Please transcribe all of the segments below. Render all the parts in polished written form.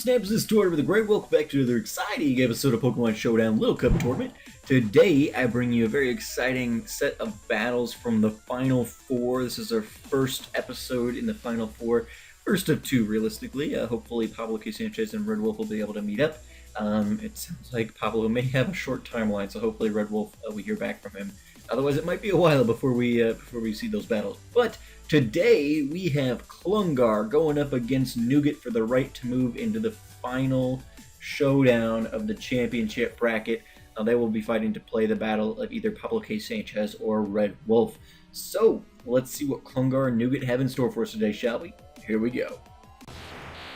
Snaps, this is Tortimer with a great welcome back to another exciting episode of Pokemon Showdown Little Cup Tortiment. Today, I bring you a very exciting set of battles from the Final Four. This is our first episode in the Final Four. First of two, realistically. Hopefully Pablo K. Sanchez and Red Wolf will be able to meet up. It sounds like Pablo may have a short timeline, so hopefully Red Wolf, we hear back from him. Otherwise, it might be a while before we see those battles. But today, we have Klungar going up against Nougat for the right to move into the final showdown of the championship bracket. They will be fighting to play the battle of either Pablo K. Sanchez or Red Wolf. So, let's see what Klungar and Nougat have in store for us today, shall we? Here we go.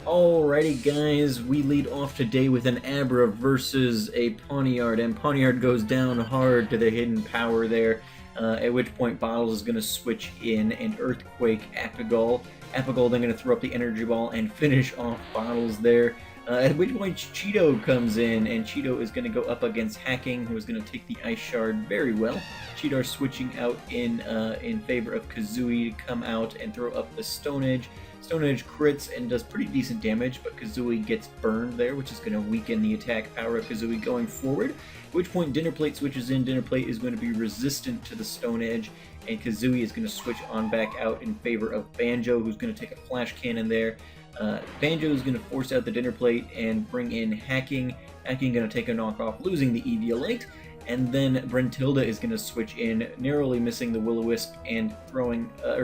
Alrighty guys, we lead off today with an Abra versus a Pawniard, and Pawniard goes down hard to the hidden power there, at which point Bottles is going to switch in and Earthquake Apigal. Apigal then going to throw up the Energy Ball and finish off Bottles there, at which point Cheeto comes in, and Cheeto is going to go up against Hacking, who is going to take the Ice Shard very well. Cheeto switching out in favor of Kazooie to come out and throw up the Stone Edge. Stone Edge crits and does pretty decent damage, but Kazooie gets burned there, which is going to weaken the attack power of Kazooie going forward. At which point Dinner Plate switches in. Dinner Plate is going to be resistant to the Stone Edge, and Kazooie is going to switch on back out in favor of Banjo, who's going to take a Flash Cannon there. Banjo is going to force out the Dinner Plate and bring in Hacking. Hacking going to take a knockoff, losing the Eviolite. And then Brentilda is going to switch in, narrowly missing the Will-O-Wisp and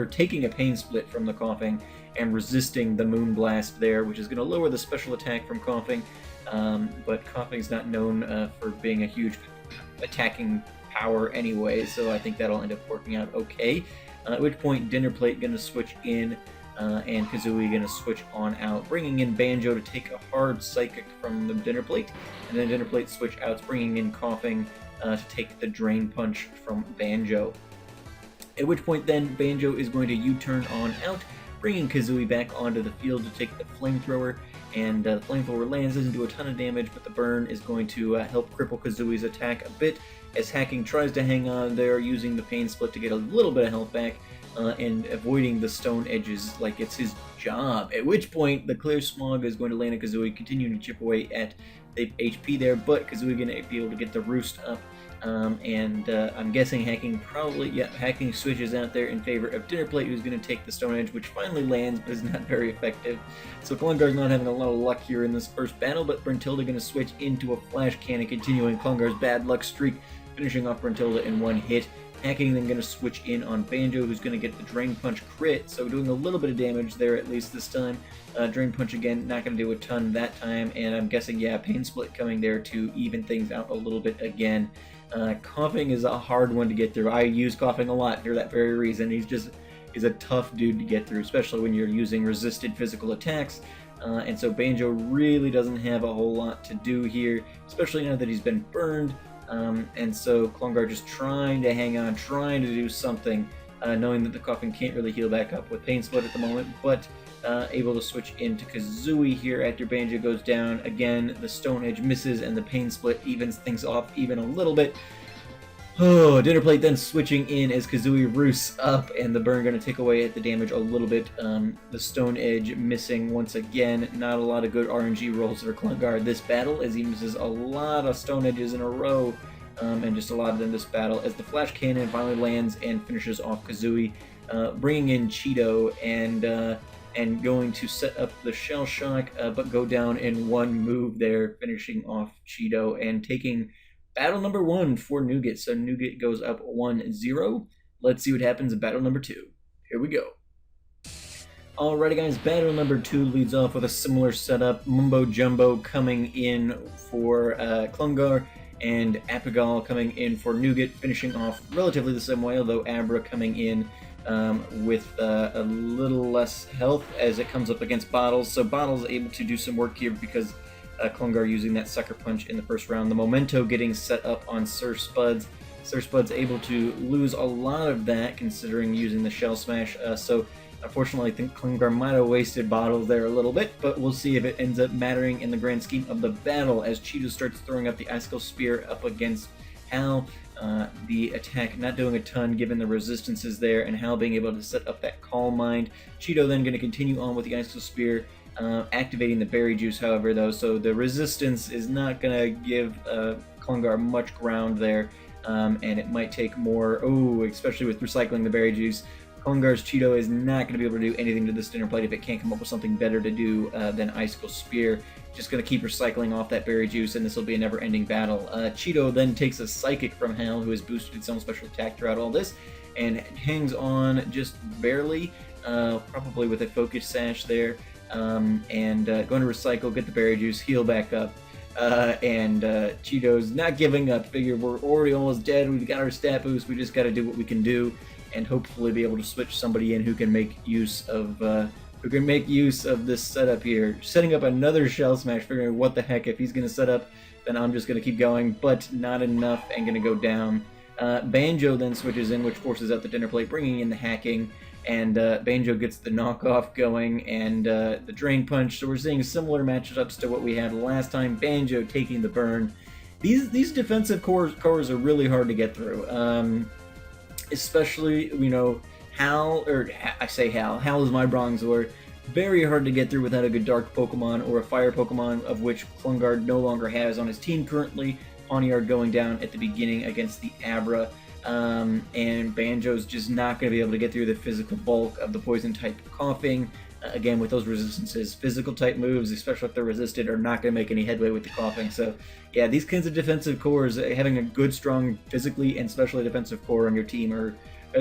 taking a Pain Split from the Coughing and resisting the Moonblast there, which is going to lower the special attack from Coughing. But Coughing is not known for being a huge attacking power anyway, so I think that'll end up working out okay. At which point Dinner Plate going to switch in, and Kazooie going to switch on out, bringing in Banjo to take a hard Psychic from the Dinner Plate, and then Dinner Plate switch out, bringing in Coughing to take the Drain Punch from Banjo. At which point then Banjo is going to U-turn on out, bringing Kazooie back onto the field to take the Flamethrower, and the Flamethrower lands, doesn't do a ton of damage, but the burn is going to help cripple Kazooie's attack a bit, as Hacking tries to hang on there, using the Pain Split to get a little bit of health back, and avoiding the Stone Edges like it's his job. At which point the Clear Smog is going to land on Kazooie, continuing to chip away at the HP there, but Kazooie going to be able to get the Roost up. I'm guessing Hacking switches out there in favor of Dinner Plate, who's going to take the Stone Edge, which finally lands, but is not very effective. So Klungar's not having a lot of luck here in this first battle, but Brentilda going to switch into a Flash Cannon, continuing Klungar's bad luck streak, finishing off Brentilda in one hit. Hacking then going to switch in on Banjo, who's going to get the Drain Punch crit, so doing a little bit of damage there at least this time. Drain Punch again, not going to do a ton that time, and I'm guessing, yeah, Pain Split coming there to even things out a little bit again. Coughing is a hard one to get through. I use Coughing a lot for that very reason. He's a tough dude to get through, especially when you're using resisted physical attacks. And so Banjo really doesn't have a whole lot to do here, especially now that he's been burned. And so Klungar just trying to hang on, trying to do something, knowing that the Coughing can't really heal back up with Pain Split at the moment, but able to switch into Kazooie here after Banjo goes down. Again, the Stone Edge misses and the Pain Split evens things off even a little bit. Oh, Dinner Plate then switching in as Kazooie roosts up, and the burn going to take away at the damage a little bit. The Stone Edge missing once again. Not a lot of good RNG rolls for Klungar this battle, as he misses a lot of Stone Edges in a row, and just a lot of them this battle, as the Flash Cannon finally lands and finishes off Kazooie, bringing in Cheeto and going to set up the Shell Shock, but go down in one move there, finishing off Cheeto and taking battle number 1 for Nougat. So Nougat goes up 1-0. Let's see what happens in battle number 2. Here we go. Alrighty guys, battle number 2 leads off with a similar setup. Mumbo Jumbo coming in for Klungar, and Apigal coming in for Nougat, finishing off relatively the same way, although Abra coming in with a little less health as it comes up against Bottles. So Bottles able to do some work here because Klungar using that Sucker Punch in the first round. The Memento getting set up on Surf Spuds. Surf Spuds able to lose a lot of that considering using the Shell Smash. So unfortunately I think Klungar might have wasted Bottles there a little bit, but we'll see if it ends up mattering in the grand scheme of the battle as Cheeto starts throwing up the Icicle Spear up against Hal. The attack not doing a ton given the resistances there, and Hal being able to set up that Calm Mind. Cheeto then going to continue on with the Icicle Spear activating the berry juice, however, though, so the resistance is not going to give Klungar much ground there, and it might take more, especially with recycling the berry juice. Klungar's Cheeto is not going to be able to do anything to this dinner plate if it can't come up with something better to do than Icicle Spear. Just going to keep recycling off that berry juice, and this will be a never-ending battle. Cheeto then takes a Psychic from Hal, who has boosted its own special attack throughout all this, and hangs on just barely, probably with a Focus Sash there, and going to recycle, get the berry juice, heal back up, and Cheeto's not giving up. Figure we're already almost dead, we've got our stat boost, we just got to do what we can do, and hopefully be able to switch somebody in who can make use of this setup here. Setting up another Shell Smash, figuring what the heck, if he's going to set up, then I'm just going to keep going, but not enough, and going to go down. Banjo then switches in, which forces out the dinner plate, bringing in the hacking, and Banjo gets the knockoff going, and the Drain Punch, so we're seeing similar matchups to what we had last time. Banjo taking the burn. These defensive cores are really hard to get through. Especially, Hal is my Bronzor. Very hard to get through without a good Dark Pokemon or a Fire Pokemon, of which Klungar no longer has on his team currently. Pawniard going down at the beginning against the Abra, and Banjo's just not going to be able to get through the physical bulk of the Poison-type Coughing. Again, with those resistances, physical-type moves, especially if they're resisted, are not going to make any headway with the Coughing. So, yeah, these kinds of defensive cores, having a good, strong, physically and specially defensive core on your team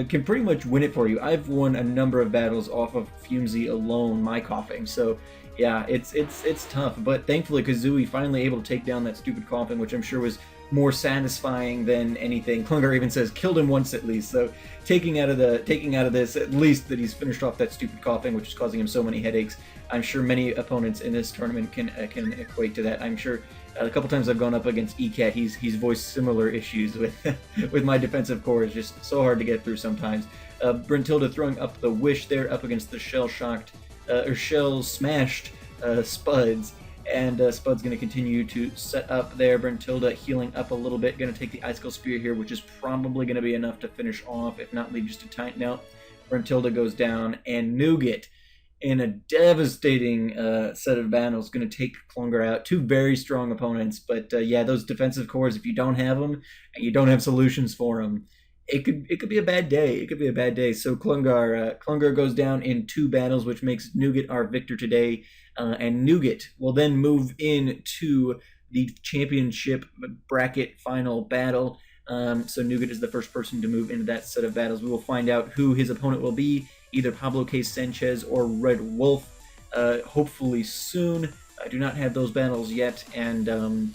can pretty much win it for you. I've won a number of battles off of Fumesy alone, my Coughing. So, yeah, it's tough. But thankfully, Kazooie finally able to take down that stupid Coughing, which I'm sure was more satisfying than anything. Klungar even says killed him once at least. So taking out of this, at least that he's finished off that stupid Coughing, which is causing him so many headaches. I'm sure many opponents in this tournament can equate to that. I'm sure a couple times I've gone up against ECAT, he's voiced similar issues with with my defensive core. It's just so hard to get through sometimes. Brentilda throwing up the Wish there up against the shell smashed Spuds. And Spud's going to continue to set up there. Brentilda healing up a little bit. Going to take the Icicle Spear here, which is probably going to be enough to finish off, if not leave just a tighten out. Brentilda goes down, and Nougat, in a devastating set of battles, going to take Klungar out. Two very strong opponents, but yeah, those defensive cores, if you don't have them, and you don't have solutions for them, it could be a bad day. It could be a bad day. So Klungar goes down in 2 battles, which makes Nougat our victor today. And Nougat will then move into the championship bracket final battle. So Nougat is the first person to move into that set of battles. We will find out who his opponent will be, either Pablo K. Sanchez or Red Wolf, hopefully soon. I do not have those battles yet, and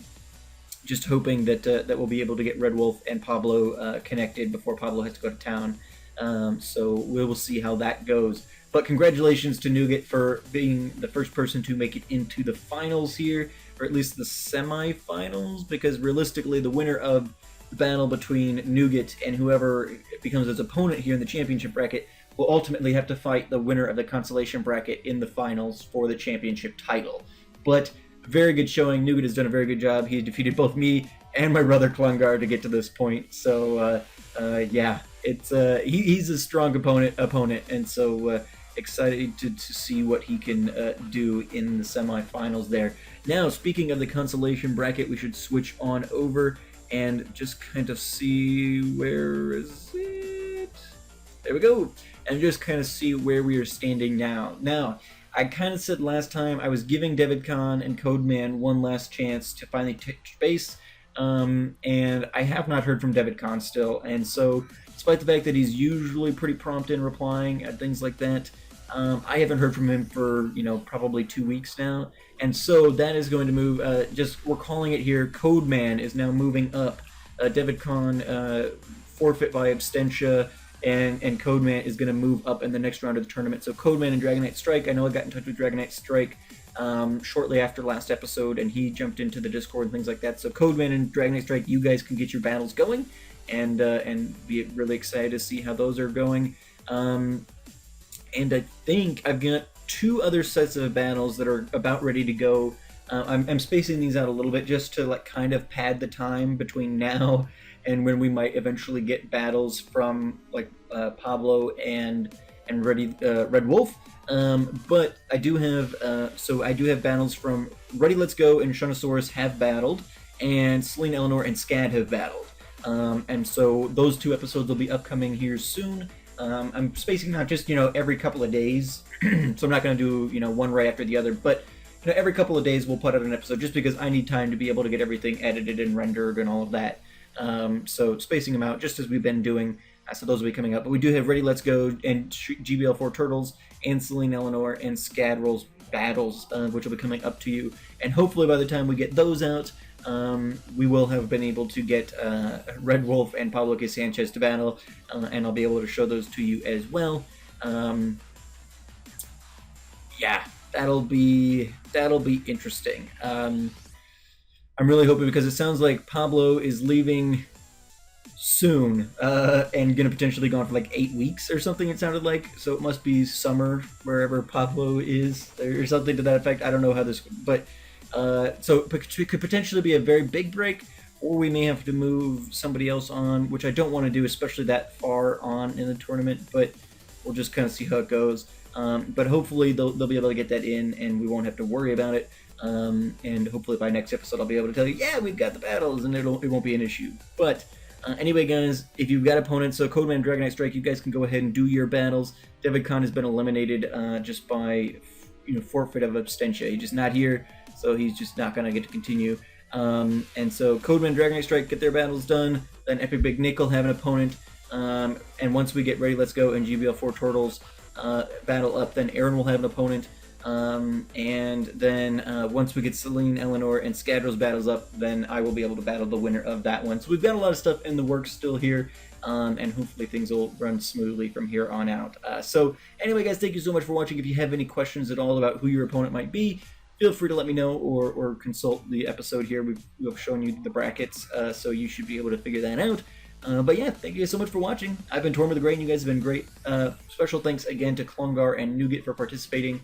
just hoping that we'll be able to get Red Wolf and Pablo connected before Pablo has to go to town. So we will see how that goes. But congratulations to Nougat for being the first person to make it into the finals here, or at least the semi-finals, because realistically the winner of the battle between Nougat and whoever becomes his opponent here in the championship bracket will ultimately have to fight the winner of the consolation bracket in the finals for the championship title. But very good showing. Nougat has done a very good job. He defeated both me and my brother Klungar to get to this point. So yeah, it's he's a strong opponent, and so excited to see what he can do in the semifinals there. Now, speaking of the consolation bracket, we should switch on over and just kind of see, where is it? There we go. And just kind of see where we are standing now. Now, I kind of said last time I was giving David Kahn and Codeman one last chance to finally touch base, and I have not heard from David Kahn still, and so despite the fact that he's usually pretty prompt in replying at things like that, I haven't heard from him for, probably 2 weeks now, and so that is going to move, we're calling it here, Codeman is now moving up. David Kahn forfeit by abstentia, and Codeman is going to move up in the next round of the tournament. So Codeman and Dragonite Strike, I know I got in touch with Dragonite Strike shortly after last episode, and he jumped into the Discord and things like that. So Codeman and Dragonite Strike, you guys can get your battles going, and be really excited to see how those are going. And I think I've got 2 other sets of battles that are about ready to go. I'm spacing these out a little bit just to kind of pad the time between now and when we might eventually get battles from Pablo and Red Wolf. But I do have I do have battles from Ready Let's Go and Shunosaurus have battled, and Celine Eleanor and Scad have battled. And so those 2 episodes will be upcoming here soon. I'm spacing not just every couple of days, so I'm not going to do one right after the other, but every couple of days we'll put out an episode just because I need time to be able to get everything edited and rendered and all of that. So spacing them out just as we've been doing. So those will be coming up. But we do have Ready Let's Go and GBL4 Turtles and Celine Eleanor and Scad Rolls battles, which will be coming up to you. And hopefully by the time we get those out, we will have been able to get Red Wolf and Pablo K. Sanchez to battle, and I'll be able to show those to you as well. Yeah, that'll be interesting. I'm really hoping, because it sounds like Pablo is leaving soon and gonna potentially gone for like 8 weeks or something, it sounded like. So it must be summer wherever Pablo is or something to that effect. I don't know how this, but so it could potentially be a very big break, or we may have to move somebody else on, which I don't want to do, especially that far on in the tournament, but we'll just kind of see how it goes. But hopefully they'll be able to get that in and we won't have to worry about it. And hopefully by next episode I'll be able to tell you, yeah, we've got the battles, and it won't be an issue. But anyway, guys, if you've got opponents, so Codeman, Dragonite Strike, you guys can go ahead and do your battles. David Khan has been eliminated just by forfeit of abstention. He's just not here, so he's just not gonna get to continue. And so Codeman, Dragonite Strike get their battles done. Then Epic Big Nick will have an opponent. And once we get Ready Let's Go and GBL4 Turtles battle up, then Aaron will have an opponent. And then once we get Celine, Eleanor, and Scadrow's battles up, then I will be able to battle the winner of that one. So we've got a lot of stuff in the works still here, and hopefully things will run smoothly from here on out. So anyway, guys, thank you so much for watching. If you have any questions at all about who your opponent might be, feel free to let me know, or consult the episode here. We've shown you the brackets, so you should be able to figure that out. But yeah, thank you guys so much for watching. I've been Tortimer the Great, and you guys have been great. Special thanks again to Klungar and Nougat for participating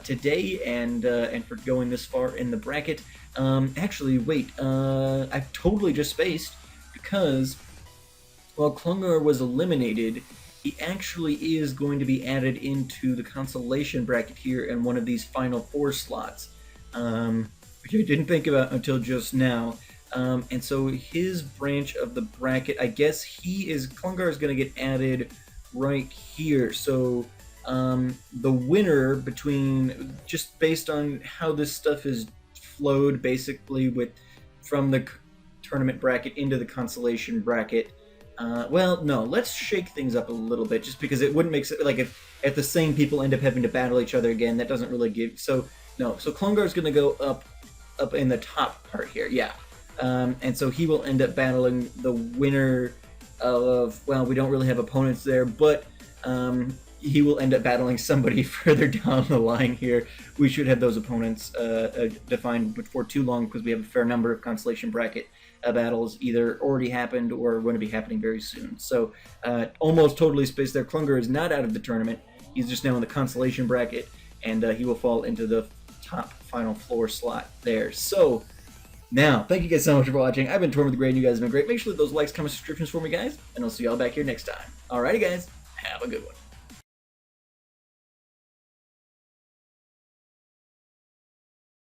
today, and for going this far in the bracket. Actually, wait, I've totally just spaced, because while Klungar was eliminated, he actually is going to be added into the consolation bracket here in one of these final 4 slots, which I didn't think about until just now. And so his branch of the bracket, I guess Klungar is going to get added right here. So the winner between, just based on how this stuff is flowed, basically from the tournament bracket into the consolation bracket. Well, no, let's shake things up a little bit, just because it wouldn't make sense. Like if the same people end up having to battle each other again, that doesn't really give. So no, so Klungar is going to go up in the top part here, yeah. And so he will end up battling the winner of, well, we don't really have opponents there, but he will end up battling somebody further down the line here. We should have those opponents defined before too long, because we have a fair number of consolation bracket battles either already happened or going to be happening very soon. So almost totally spaced there. Klungar is not out of the tournament. He's just now in the consolation bracket, and he will fall into the top final floor slot there. So now, thank you guys so much for watching. I've been Tortimer the Great, and you guys have been great. Make sure that those likes, comments, subscriptions for me, guys, and I'll see y'all back here next time. Alrighty, guys, have a good one.